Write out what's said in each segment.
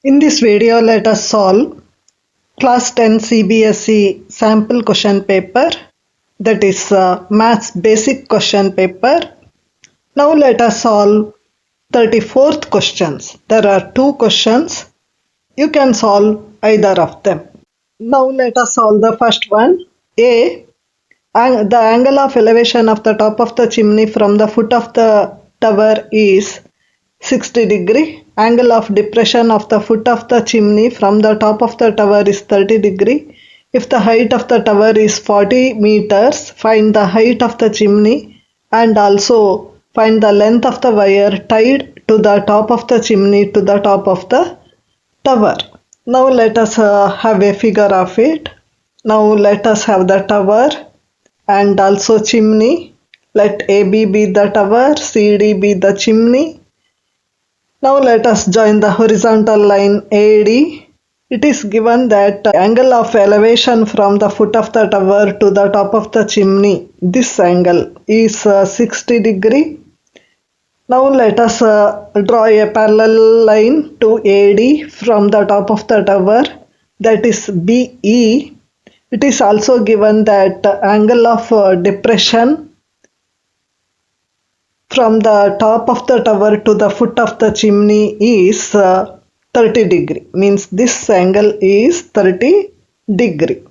In this video, let us solve Class 10 CBSE sample question paper, that is Maths Basic question paper. Now let us solve 34th questions. There are two questions. You can solve either of them. Now let us solve the first one. A. The angle of elevation of the top of the chimney from the foot of the tower is 60 degree. Angle of depression of the foot of the chimney from the top of the tower is 30 degree. If the height of the tower is 40 meters, find the height of the chimney and also find the length of the wire tied to the top of the chimney to the top of the tower. Now let us have a figure of it. Now let us have the tower and also chimney. Let AB be the tower, CD be the chimney. Now let us join the horizontal line AD. It is given that angle of elevation from the foot of the tower to the top of the chimney, this angle is 60 degree. Now let us draw a parallel line to AD from the top of the tower, that is BE. It is also given that angle of depression from the top of the tower to the foot of the chimney is 30 degree. Means this angle is 30 degree.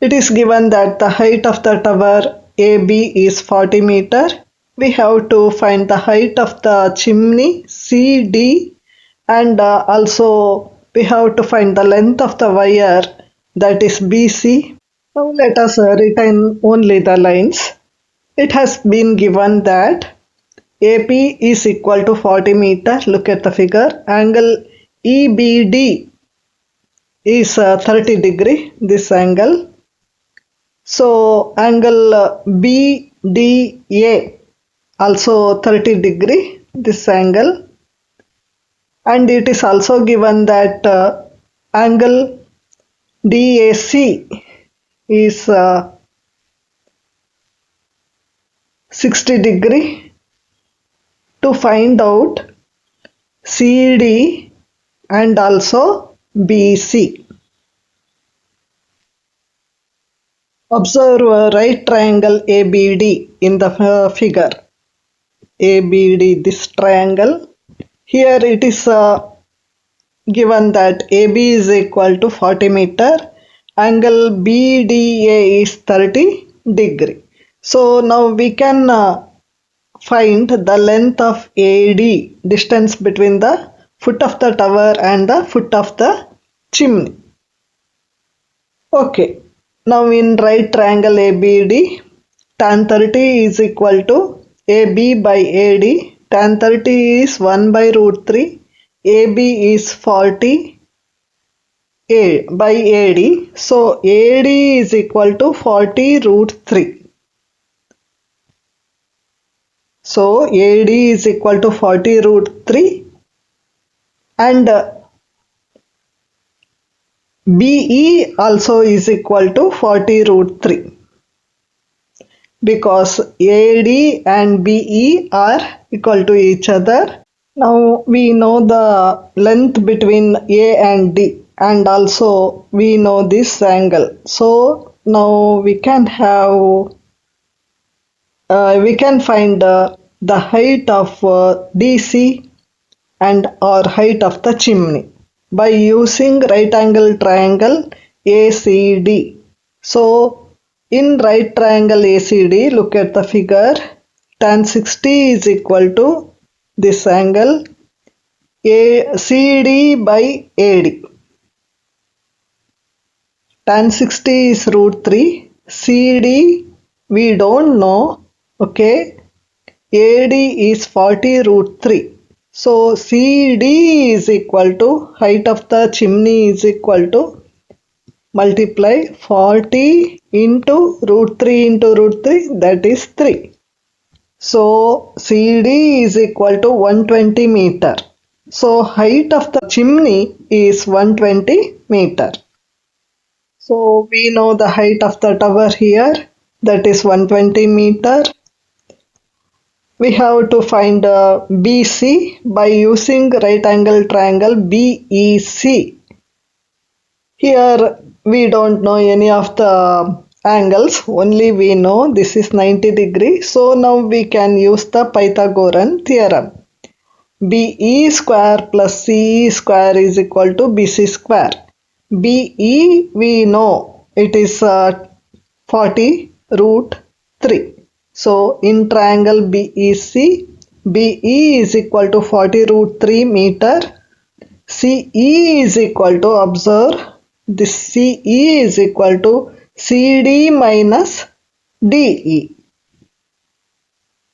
It is given that the height of the tower AB is 40 meter. We have to find the height of the chimney CD and also we have to find the length of the wire, that is BC. Now let us retain only the lines. It has been given that AP is equal to 40 meter. Look at the figure. Angle EBD is 30 degree, this angle. So angle BDA also 30 degree, this angle. And it is also given that angle DAC is 60 degree. To find out CD and also BC. Observe a right triangle ABD in the figure. ABD, this triangle. Here it is given that AB is equal to 40 meter. Angle BDA is 30 degree. So now we can find the length of AD, distance between the foot of the tower and the foot of the chimney. Okay, now in right triangle ABD, tan 30 is equal to AB by AD. Tan 30 is 1 by root 3. AB is 40 by AD. So AD is equal to 40 root 3. So AD is equal to 40 root 3 and BE also is equal to 40 root 3 because AD and BE are equal to each other. Now we know the length between A and D and also we know this angle. So now we can have we can find the height of DC and or height of the chimney by using right angle triangle ACD. So in right triangle ACD, look at the figure. Tan 60 is equal to this angle CD by AD. Tan 60 is root 3. CD we don't know. Okay. AD is 40 root 3. So CD is equal to height of the chimney is equal to multiply 40 into root 3 that is 3. So CD is equal to 120 meter. So height of the chimney is 120 meter. So we know the height of the tower here, that is 120 meter. We have to find BC by using right angle triangle BEC. Here we don't know any of the angles, only we know this is 90 degree. So now we can use the Pythagorean theorem. BE square plus CE square is equal to BC square. BE we know it is 40 root 3. So in triangle BEC, BE is equal to 40 root 3 meter. CE is equal to, observe, this CE is equal to CD minus DE.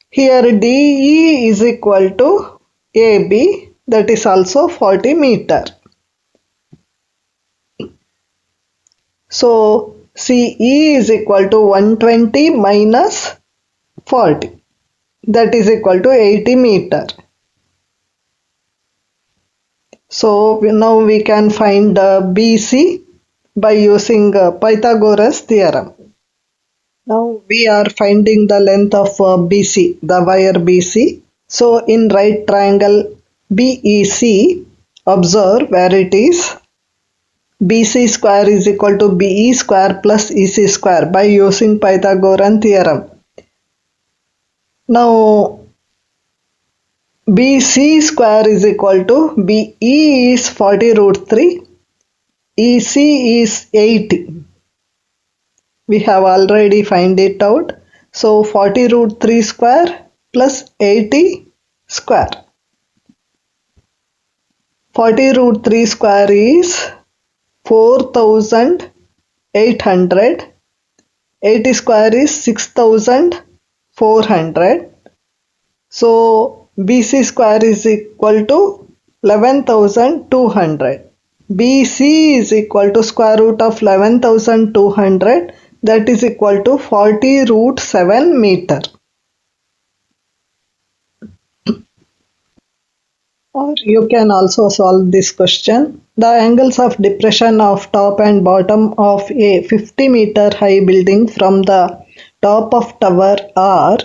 Here DE is equal to AB, that is also 40 meter. So CE is equal to 120 minus 40, that is equal to 80 meter. So now we can find BC by using Pythagoras theorem. Now we are finding the length of BC, the wire BC. So in right triangle BEC, observe where it is. BC square is equal to BE square plus EC square by using Pythagorean theorem. Now BC square is equal to BE is 40 root 3, EC is 80. We have already find it out. So 40 root 3 square plus 80 square. 40 root 3 square is 4800. 80 square is 6400. So BC square is equal to 11,200. BC is equal to square root of 11,200, that is equal to 40 root 7 meter. Or you can also solve this question. The angles of depression of top and bottom of a 50 meter high building from the top of tower are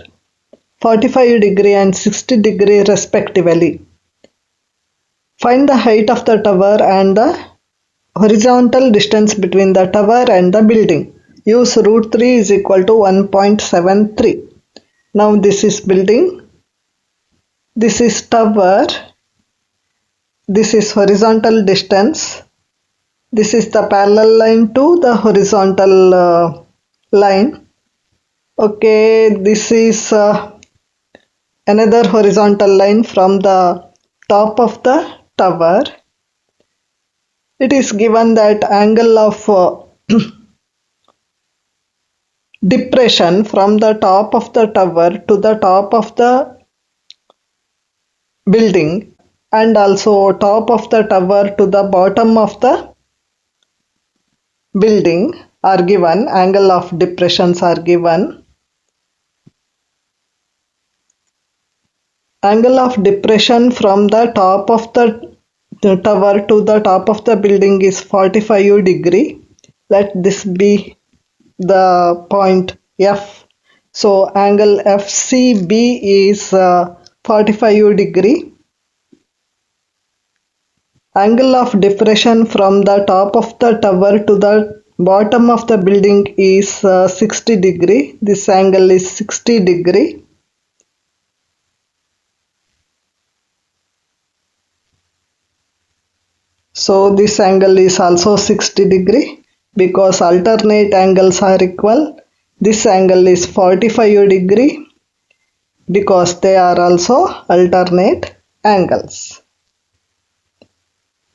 45 degree and 60 degree respectively. Find the height of the tower and the horizontal distance between the tower and the building. Use root 3 is equal to 1.73. Now this is building, this is tower, this is horizontal distance, this is the parallel line to the horizontal line. Okay, this is another horizontal line from the top of the tower. It is given that angle of depression from the top of the tower to the top of the building and also top of the tower to the bottom of the building are given, angle of depressions are given. Angle of depression from the top of the tower to the top of the building is 45 degree. Let this be the point F. So angle FCB is 45 degree. Angle of depression from the top of the tower to the bottom of the building is 60 degree. This angle is 60 degree. So this angle is also 60 degree because alternate angles are equal. This angle is 45 degree because they are also alternate angles.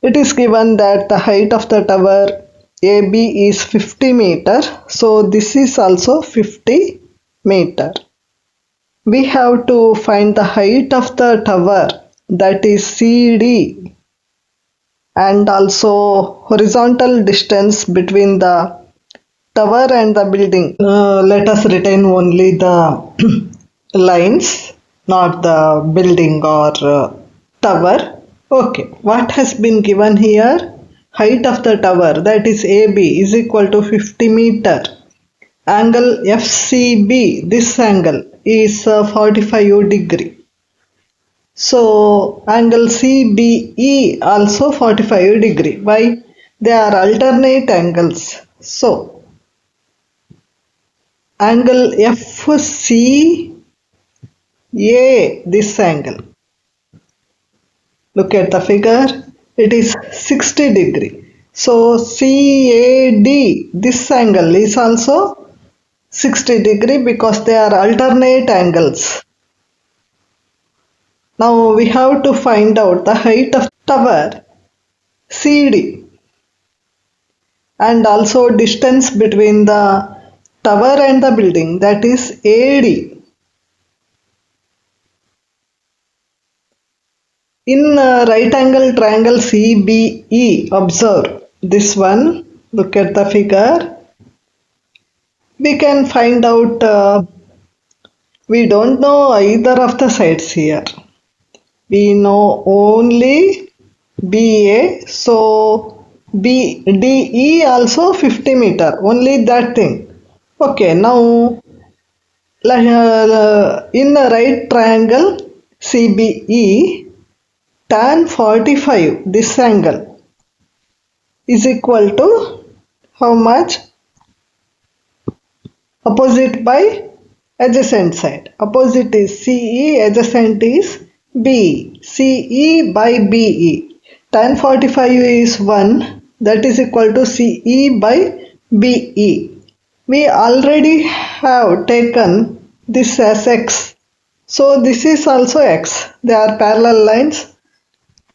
It is given that the height of the tower AB is 50 meter. So this is also 50 meter. We have to find the height of the tower, that is CD, and also horizontal distance between the tower and the building. Let us retain only the lines, not the building or tower. Okay, what has been given here? Height of the tower, that is AB, is equal to 50 meter. Angle FCB, this angle is 45 degree. So angle CBE also 45 degree. Why? They are alternate angles. So angle FCA, this angle. Look at the figure. It is 60 degree. So CAD, this angle is also 60 degree because they are alternate angles. Now we have to find out the height of tower CD and also distance between the tower and the building, that is AD. In right angle triangle CBE, observe this one. Look at the figure. We can find out, we don't know either of the sides here. We know only BA, so BDE also 50 meter, only that thing. Okay, now in the right triangle CBE, tan 45, this angle, is equal to how much? Opposite by adjacent side. Opposite is CE, adjacent is BE. CE by BE. Tan 45 is 1, that is equal to CE by BE. We already have taken this as X. So this is also X. They are parallel lines.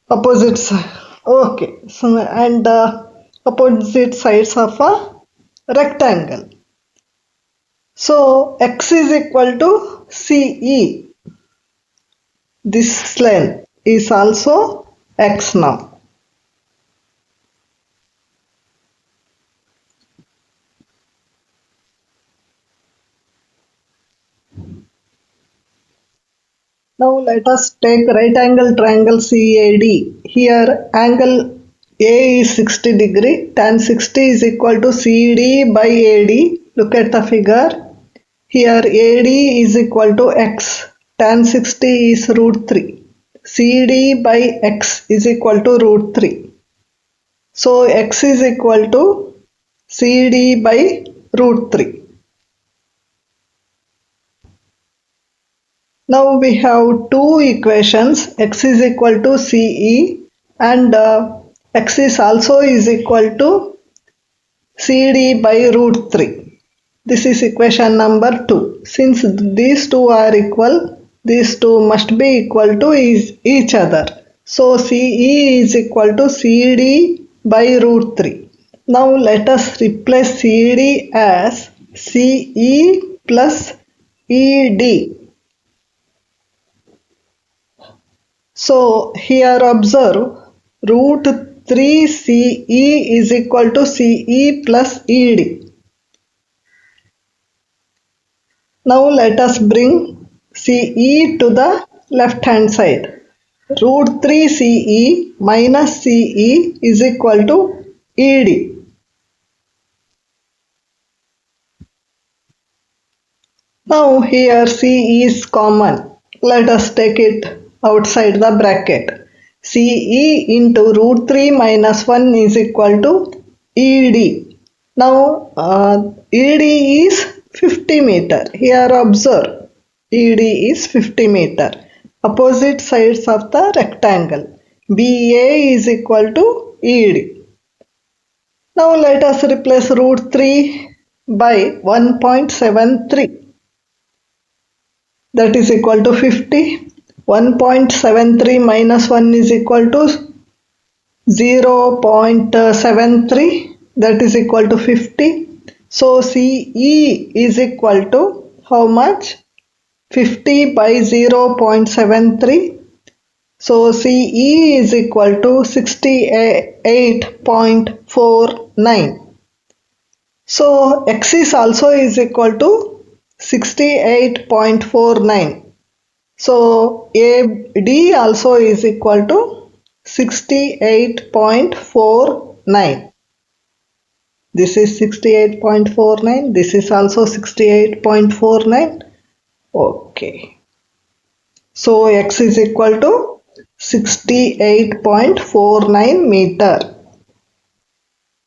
Opposite side. Okay. So, and opposite sides of a rectangle. So X is equal to CE. This length is also X now. Now let us take right angle triangle CAD. Here angle A is 60 degree. Tan 60 is equal to CD by AD. Look at the figure. Here AD is equal to X. Tan 60 is root 3. CD by X is equal to root 3. So X is equal to CD by root 3. Now we have two equations, X is equal to CE and X is also is equal to CD by root 3. This is equation number 2. Since these two are equal, these two must be equal to each other. So CE is equal to CD by root 3. Now let us replace CD as CE plus ED. So here observe root 3 CE is equal to CE plus ED. Now let us bring CE to the left hand side. Root 3 CE minus CE is equal to ED. Now here CE is common. Let us take it outside the bracket. CE into root 3 minus 1 is equal to ED. Now ED is 50 meter. Here observe ED is 50 meter. Opposite sides of the rectangle. BA is equal to ED. Now let us replace root 3 by 1.73. That is equal to 50. 1.73 minus 1 is equal to 0.73, that is equal to 50. So CE is equal to how much? 50 by 0.73. So CE is equal to 68.49. So X is also is equal to 68.49. So AD also is equal to 68.49. This is 68.49. This is also 68.49. Okay. So x is equal to 68.49 meter.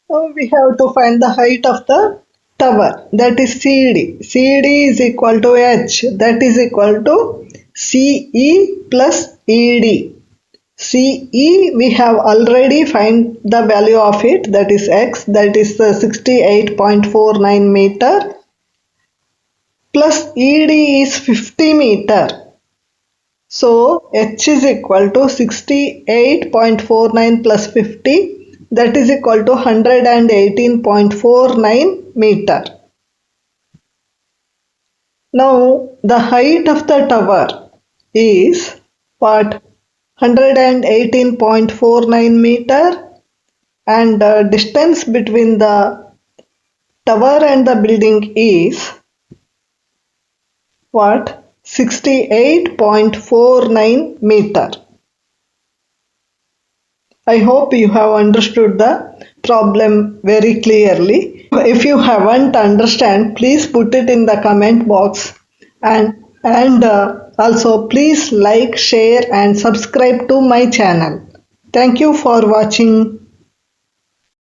Now we have to find the height of the tower, that is CD. CD is equal to H, that is equal to CE plus ED. CE we have already find the value of it, that is x, that is 68.49 meter, plus ED is 50 meter. So H is equal to 68.49 plus 50, that is equal to 118.49 meter. Now the height of the tower is what? 118.49 meter, and the distance between the tower and the building is what? 68.49 meter. I hope you have understood the problem very clearly. If you haven't understand, please put it in the comment box, and also please like, share and subscribe to my channel. Thank you for watching.